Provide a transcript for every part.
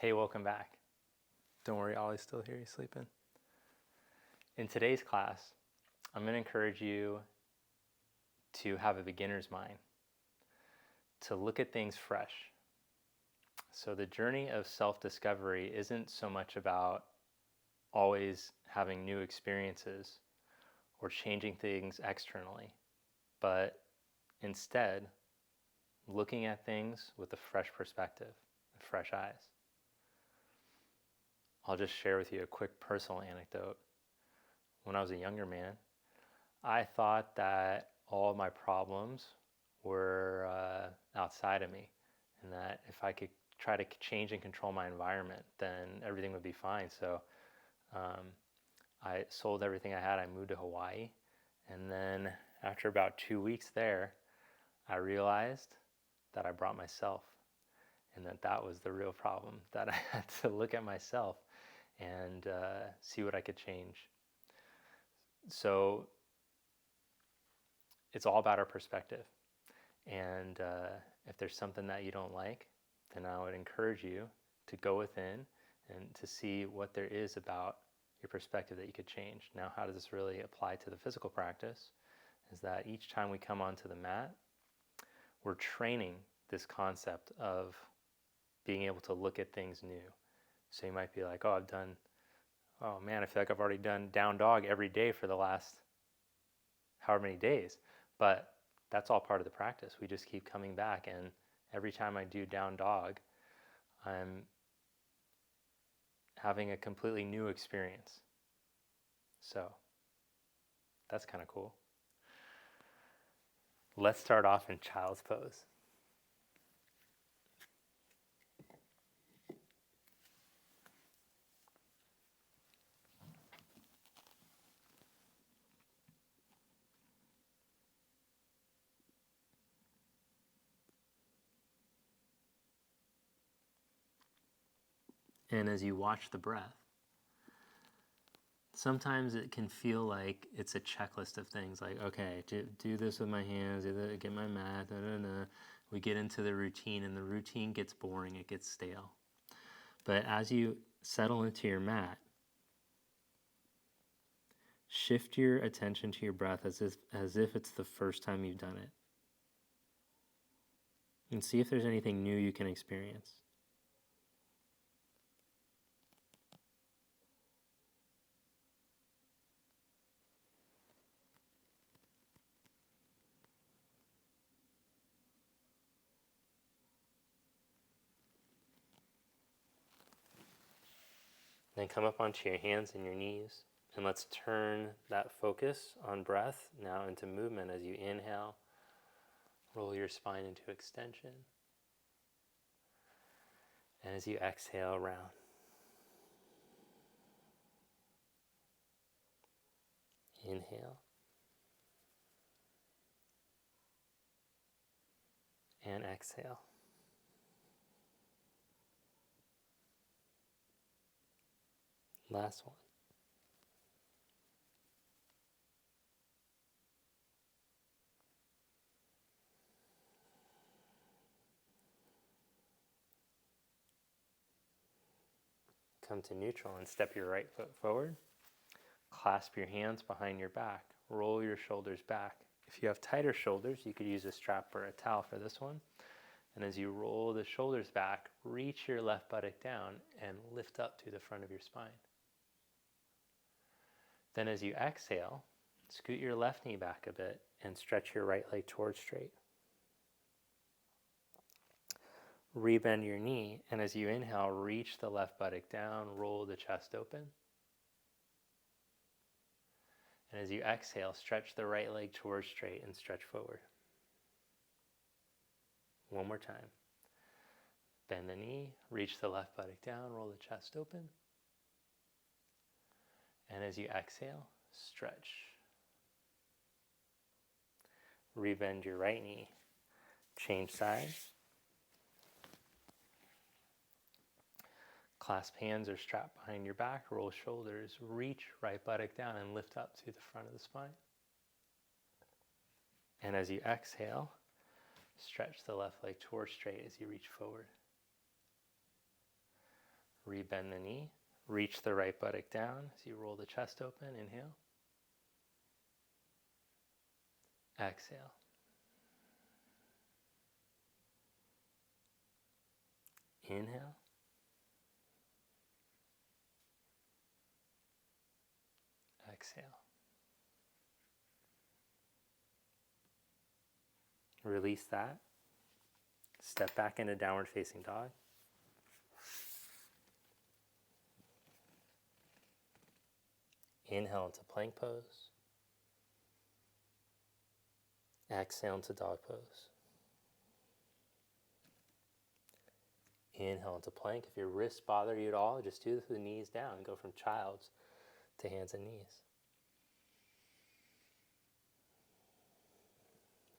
Hey, welcome back. Don't worry, Ollie's still here, he's sleeping. In today's class, I'm going to encourage you to have a beginner's mind, to look at things fresh. So the journey of self-discovery isn't so much about always having new experiences or changing things externally, but instead looking at things with a fresh perspective and fresh eyes. I'll just share with you a quick personal anecdote. When I was a younger man, I thought that all of my problems were outside of me, and that if I could try to change and control my environment, then everything would be fine. So um, I sold everything I had. I moved to Hawaii, and then after about 2 weeks there, I realized that I brought myself, and that was the real problem. That I had to look at myself and see what I could change. So it's all about our perspective. And if there's something that you don't like, then I would encourage you to go within and to see what there is about your perspective that you could change. Now, how does this really apply to the physical practice? Is that each time we come onto the mat, we're training this concept of being able to look at things new. So you might be like, oh man, I feel like I've already done down dog every day for the last however many days. But that's all part of the practice. We just keep coming back, and every time I do down dog, I'm having a completely new experience. So that's kind of cool. Let's start off in child's pose. And as you watch the breath, sometimes it can feel like it's a checklist of things like, okay, do this with my hands, get my mat, We get into the routine, and the routine gets boring, it gets stale. But as you settle into your mat, shift your attention to your breath as if it's the first time you've done it. And see if there's anything new you can experience. Then come up onto your hands and your knees, and let's turn that focus on breath now into movement. As you inhale, roll your spine into extension. And as you exhale, round. Inhale. And exhale. Last one. Come to neutral and step your right foot forward. Clasp your hands behind your back. Roll your shoulders back. If you have tighter shoulders, you could use a strap or a towel for this one. And as you roll the shoulders back, reach your left buttock down and lift up to the front of your spine. Then as you exhale, scoot your left knee back a bit and stretch your right leg towards straight. Rebend your knee, and as you inhale, reach the left buttock down, roll the chest open. And as you exhale, stretch the right leg towards straight and stretch forward. One more time. Bend the knee, reach the left buttock down, roll the chest open. And as you exhale, stretch. Rebend your right knee. Change sides. Clasp hands or strap behind your back, roll shoulders, reach right buttock down and lift up to the front of the spine. And as you exhale, stretch the left leg towards straight as you reach forward. Rebend the knee. Reach the right buttock down as you roll the chest open. Inhale. Exhale. Inhale. Exhale. Release that. Step back into downward facing dog. Inhale into plank pose. Exhale into dog pose. Inhale into plank. If your wrists bother you at all, just do the knees down. Go from child's to hands and knees.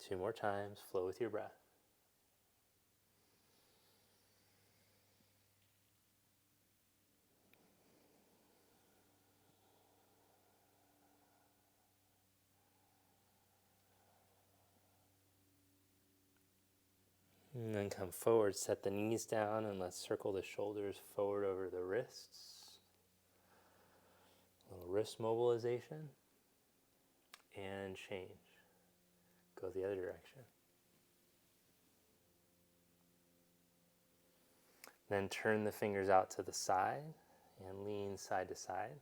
2 more times. Flow with your breath. And then come forward, set the knees down, and let's circle the shoulders forward over the wrists. A little wrist mobilization. And change. Go the other direction. Then turn the fingers out to the side and lean side to side.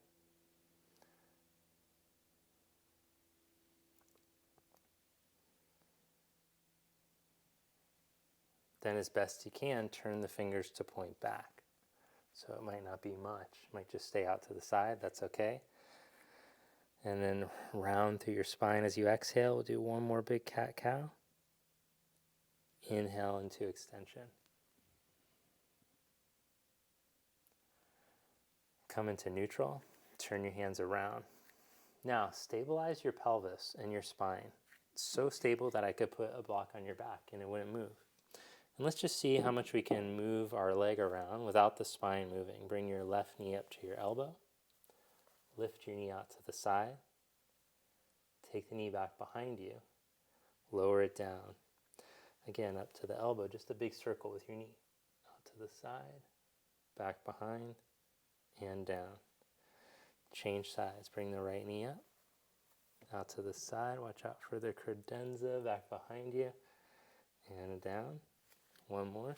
Then as best you can, turn the fingers to point back. So it might not be much. It might just stay out to the side. That's okay. And then round through your spine as you exhale. We'll do one more big cat-cow. Inhale into extension. Come into neutral. Turn your hands around. Now, stabilize your pelvis and your spine. It's so stable that I could put a block on your back and it wouldn't move. And let's just see how much we can move our leg around without the spine moving. Bring your left knee up to your elbow. Lift your knee out to the side. Take the knee back behind you. Lower it down. Again, up to the elbow, just a big circle with your knee. Out to the side, back behind, and down. Change sides. Bring the right knee up. Out to the side. Watch out for the credenza back behind you. And down. One more.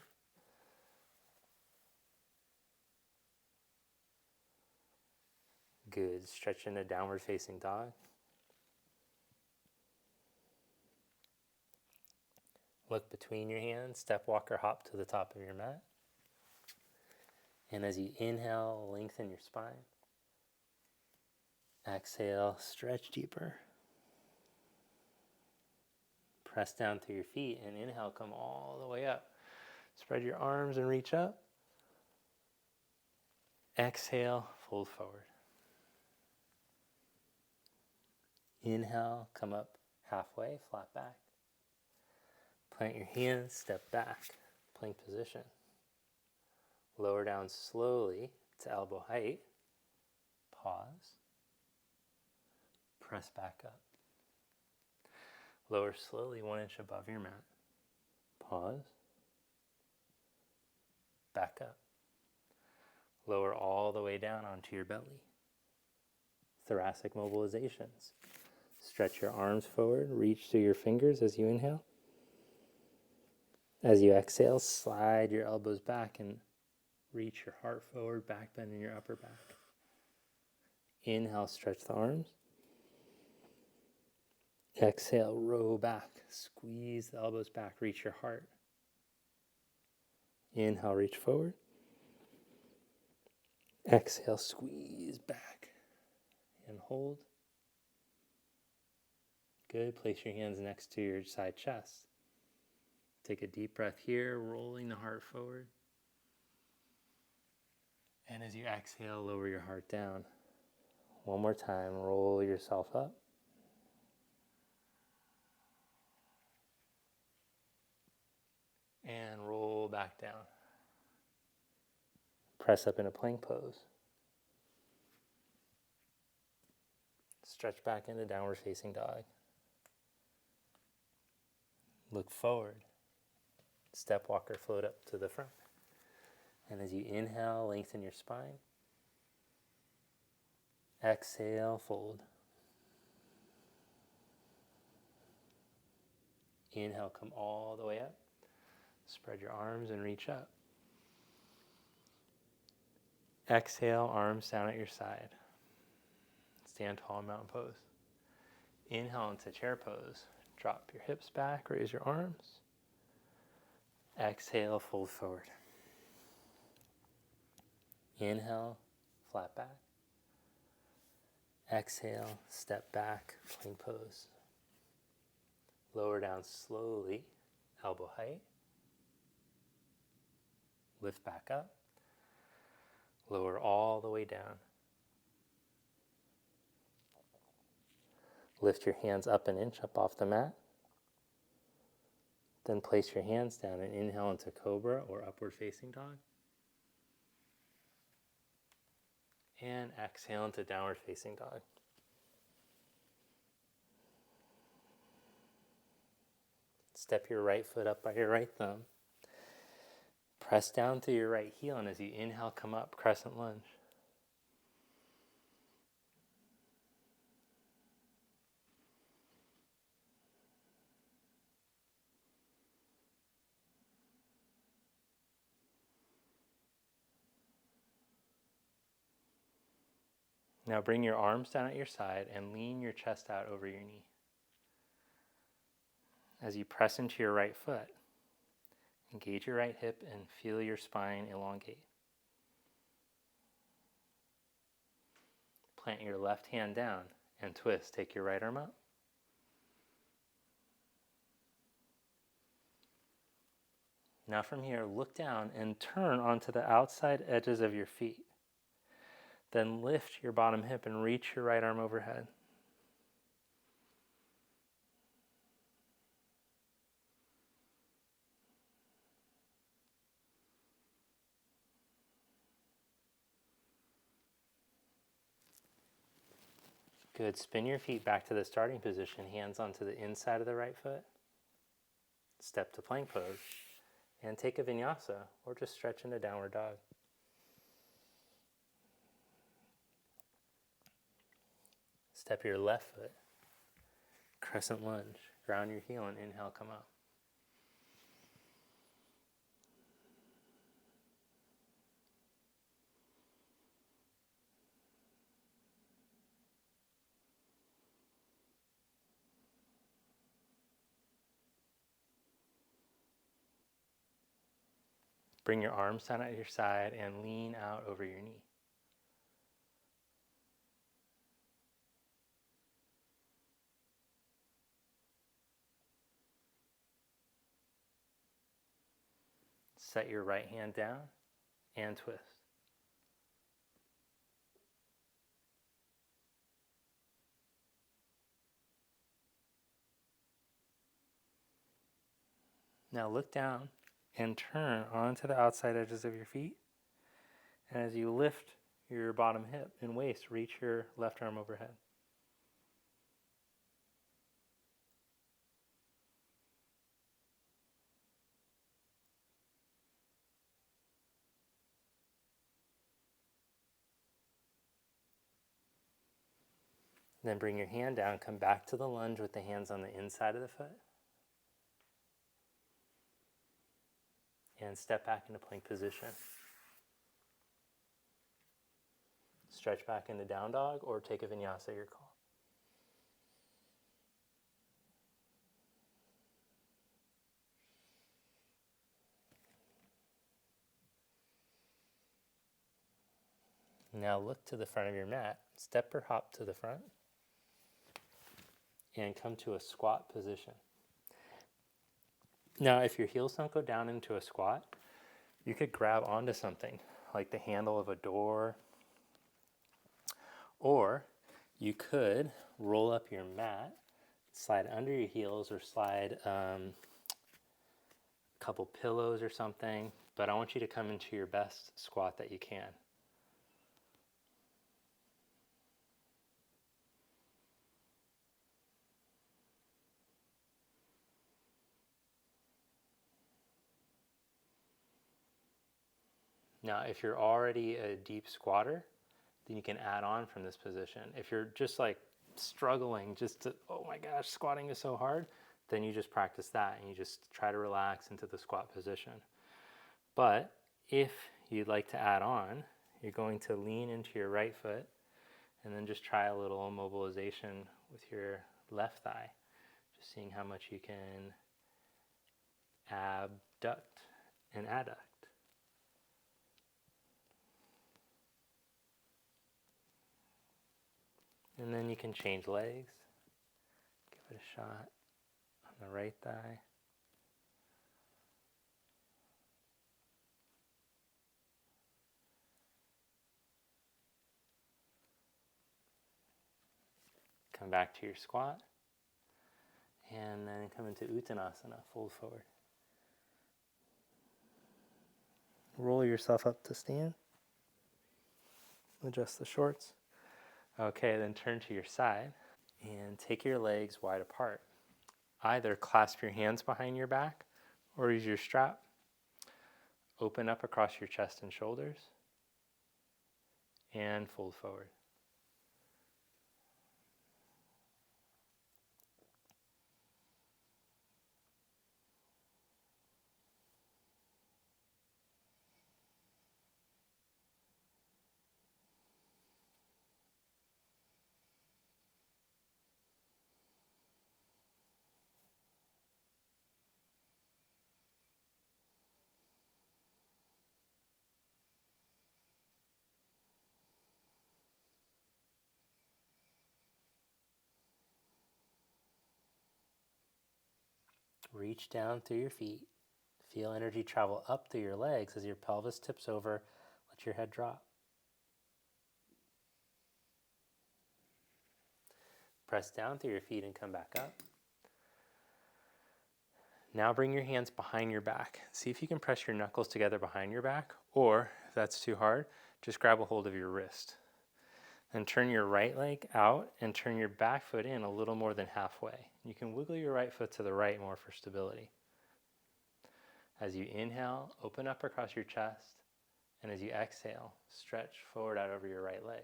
Good. Stretch into downward facing dog. Look between your hands. Step, walk, or hop to the top of your mat. And as you inhale, lengthen your spine. Exhale, stretch deeper. Press down through your feet and inhale, come all the way up. Spread your arms and reach up. Exhale, fold forward. Inhale, come up halfway, flat back. Plant your hands, step back, plank position. Lower down slowly to elbow height. Pause. Press back up. Lower slowly 1 inch above your mat. Pause. Back up. Lower all the way down onto your belly. Thoracic mobilizations. Stretch your arms forward, reach through your fingers as you inhale. As you exhale, slide your elbows back and reach your heart forward, back bend in your upper back. Inhale, stretch the arms. Exhale, row back, squeeze the elbows back, reach your heart. Inhale, reach forward. Exhale, squeeze back and hold. Good. Place your hands next to your side chest. Take a deep breath here, rolling the heart forward. And as you exhale, lower your heart down. One more time, roll yourself up. And roll back down. Press up in a plank pose. Stretch back into downward facing dog. Look forward. Step, walk, or float up to the front. And as you inhale, lengthen your spine. Exhale, fold. Inhale, come all the way up. Spread your arms and reach up. Exhale, arms down at your side. Stand tall in mountain pose. Inhale into chair pose. Drop your hips back, raise your arms. Exhale, fold forward. Inhale, flat back. Exhale, step back, plank pose. Lower down slowly, elbow height. Lift back up. Lower all the way down. Lift your hands up an inch up off the mat. Then place your hands down and inhale into cobra or upward facing dog. And exhale into downward facing dog. Step your right foot up by your right thumb. Press down to your right heel, and as you inhale, come up, crescent lunge. Now bring your arms down at your side and lean your chest out over your knee. As you press into your right foot, engage your right hip and feel your spine elongate. Plant your left hand down and twist. Take your right arm up. Now from here, look down and turn onto the outside edges of your feet. Then lift your bottom hip and reach your right arm overhead. Good. Spin your feet back to the starting position, hands onto the inside of the right foot. Step to plank pose. And take a vinyasa, or just stretch into downward dog. Step your left foot. Crescent lunge. Ground your heel and inhale, come up. Bring your arms down at your side and lean out over your knee. Set your right hand down and twist. Now look down and turn onto the outside edges of your feet. And as you lift your bottom hip and waist, reach your left arm overhead. Then bring your hand down, come back to the lunge with the hands on the inside of the foot. And step back into plank position. Stretch back into down dog or take a vinyasa, your call. Now look to the front of your mat. Step or hop to the front. And come to a squat position. Now, if your heels don't go down into a squat, you could grab onto something, like the handle of a door, or you could roll up your mat, slide under your heels, or slide a couple pillows or something, but I want you to come into your best squat that you can. Now, if you're already a deep squatter, then you can add on from this position. If you're just like struggling, just to, oh my gosh, squatting is so hard, then you just practice that and you just try to relax into the squat position. But if you'd like to add on, you're going to lean into your right foot and then just try a little immobilization with your left thigh, just seeing how much you can abduct and adduct. And then you can change legs. Give it a shot on the right thigh. Come back to your squat. And then come into Uttanasana, fold forward. Roll yourself up to stand. Adjust the shorts. Okay, then turn to your side and take your legs wide apart. Either clasp your hands behind your back or use your strap. Open up across your chest and shoulders and fold forward. Reach down through your feet. Feel energy travel up through your legs as your pelvis tips over. Let your head drop. Press down through your feet and come back up. Now bring your hands behind your back. See if you can press your knuckles together behind your back, or if that's too hard, just grab a hold of your wrist. Then turn your right leg out and turn your back foot in a little more than halfway. You can wiggle your right foot to the right more for stability. As you inhale, open up across your chest, and as you exhale, stretch forward out over your right leg.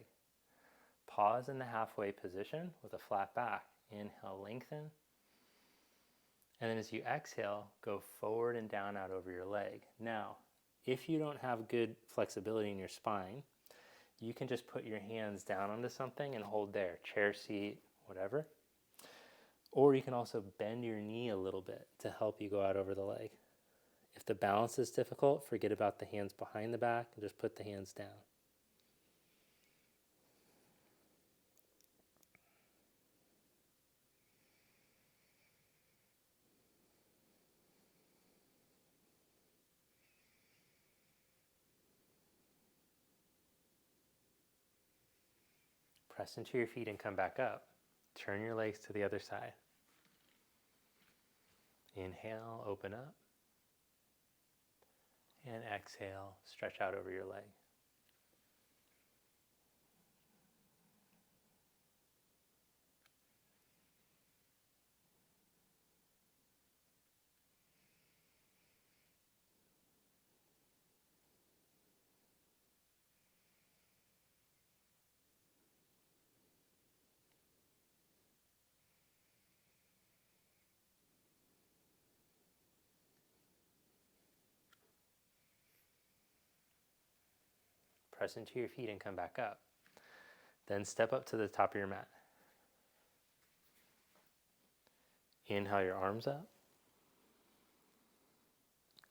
Pause in the halfway position with a flat back. Inhale, lengthen. And then as you exhale, go forward and down out over your leg. Now, if you don't have good flexibility in your spine, you can just put your hands down onto something and hold there, chair, seat, whatever. Or you can also bend your knee a little bit to help you go out over the leg. If the balance is difficult, forget about the hands behind the back and just put the hands down. Press into your feet and come back up. Turn your legs to the other side. Inhale, open up. And exhale, stretch out over your leg. Press into your feet and come back up. Then step up to the top of your mat. Inhale your arms up.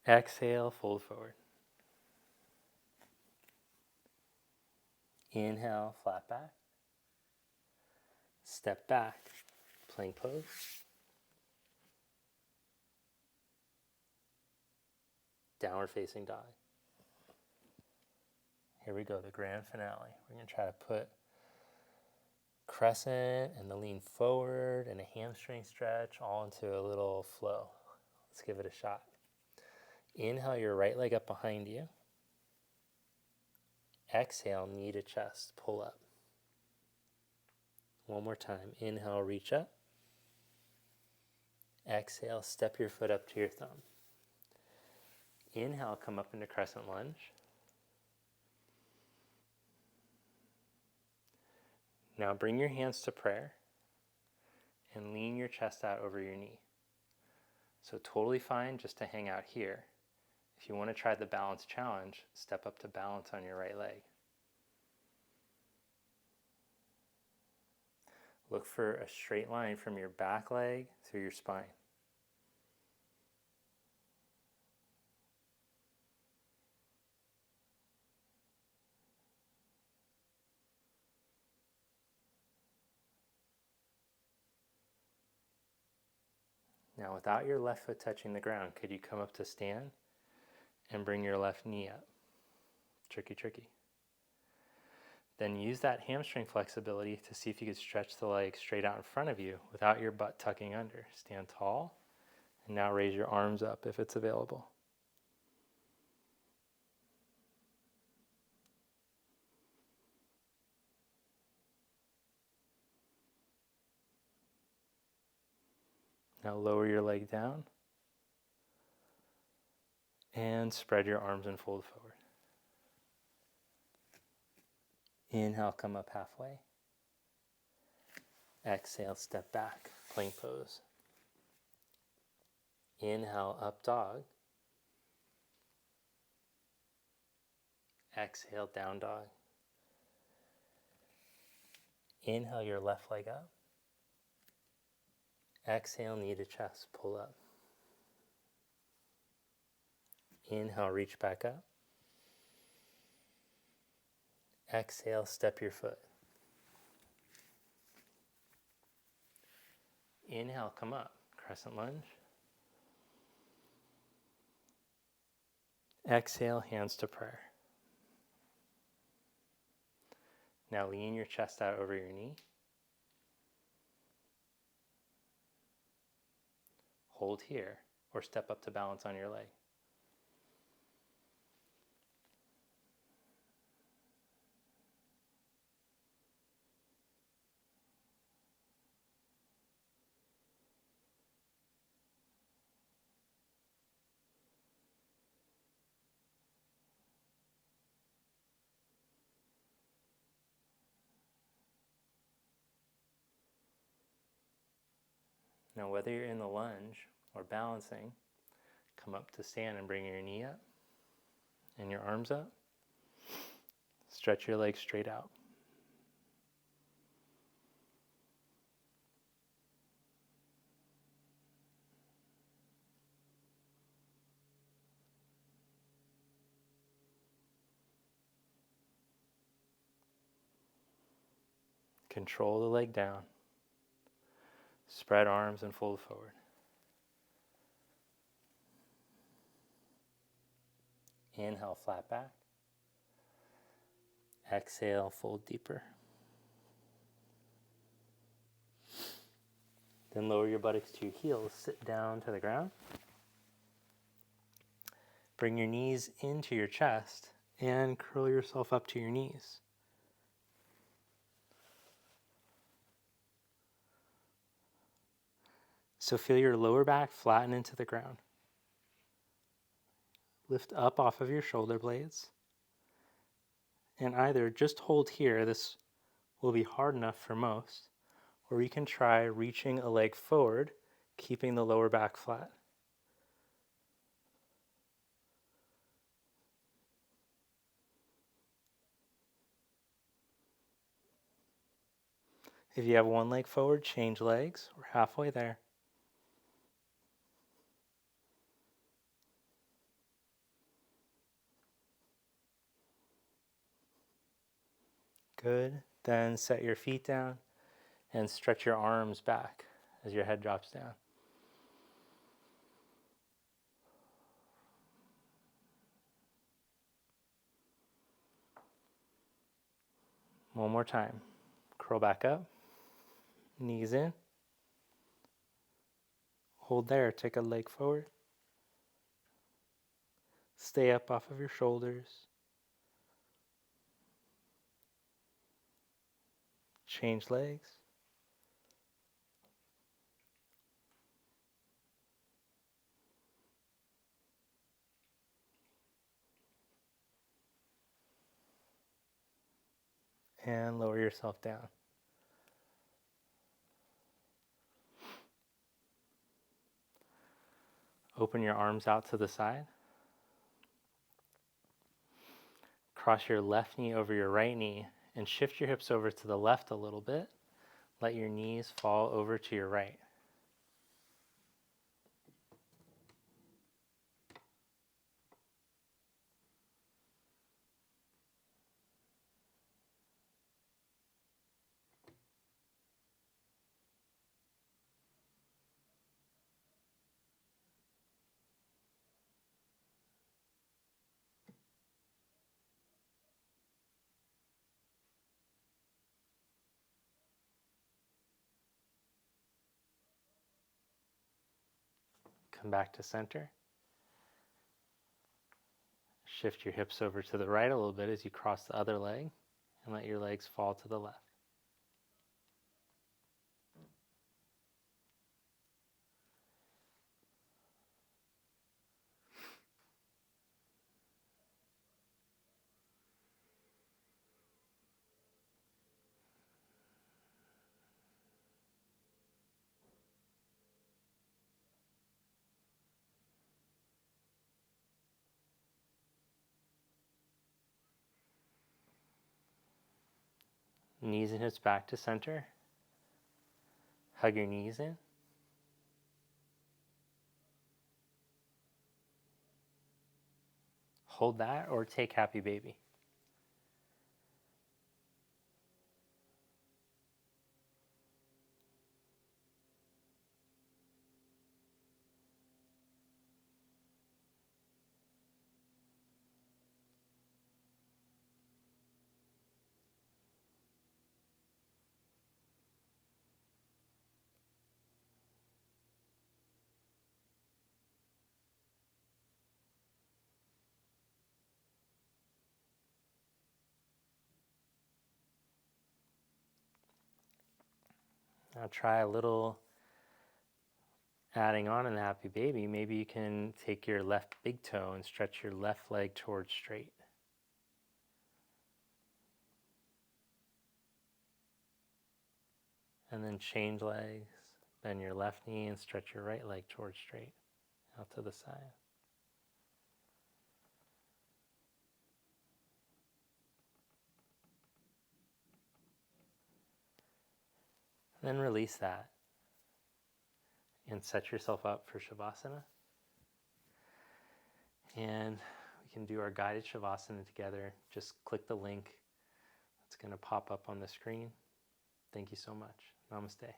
Exhale, fold forward. Inhale, flat back. Step back, plank pose. Downward facing dog. Here we go, the grand finale. We're going to try to put crescent and the lean forward and a hamstring stretch all into a little flow. Let's give it a shot. Inhale your right leg up behind you. Exhale, knee to chest, pull up. One more time. Inhale, reach up. Exhale, step your foot up to your thumb. Inhale, come up into crescent lunge. Now bring your hands to prayer and lean your chest out over your knee. So totally fine just to hang out here. If you want to try the balance challenge, step up to balance on your right leg. Look for a straight line from your back leg through your spine. Now, without your left foot touching the ground, could you come up to stand and bring your left knee up? Tricky, tricky. Then use that hamstring flexibility to see if you could stretch the leg straight out in front of you without your butt tucking under. Stand tall, and now raise your arms up if it's available. Now lower your leg down and spread your arms and fold forward. Inhale, come up halfway. Exhale, step back, plank pose. Inhale, up dog. Exhale, down dog. Inhale your left leg up. Exhale, knee to chest, pull up. Inhale, reach back up. Exhale, step your foot. Inhale, come up, crescent lunge. Exhale, hands to prayer. Now lean your chest out over your knee. Hold here, or step up to balance on your leg. Now, whether you're in the lunge or balancing, come up to stand and bring your knee up and your arms up. Stretch your legs straight out. Control the leg down. Spread arms and fold forward. Inhale, flat back. Exhale, fold deeper. Then lower your buttocks to your heels, sit down to the ground. Bring your knees into your chest and curl yourself up to your knees. So feel your lower back flatten into the ground. Lift up off of your shoulder blades. And either just hold here, this will be hard enough for most, or you can try reaching a leg forward, keeping the lower back flat. If you have one leg forward, change legs. We're halfway there. Good. Then set your feet down and stretch your arms back as your head drops down. One more time. Curl back up. Knees in. Hold there. Take a leg forward. Stay up off of your shoulders. Change legs. And lower yourself down. Open your arms out to the side. Cross your left knee over your right knee and shift your hips over to the left a little bit. Let your knees fall over to your right. Come back to center. Shift your hips over to the right a little bit as you cross the other leg and let your legs fall to the left. Knees and hips back to center. Hug your knees in. Hold that or take happy baby. Now try a little adding on in the happy baby. Maybe you can take your left big toe and stretch your left leg towards straight. And then change legs. Bend your left knee and stretch your right leg towards straight. Out to the side. Then release that. And set yourself up for Shavasana. And we can do our guided Shavasana together. Just click the link. It's going to pop up on the screen. Thank you so much. Namaste.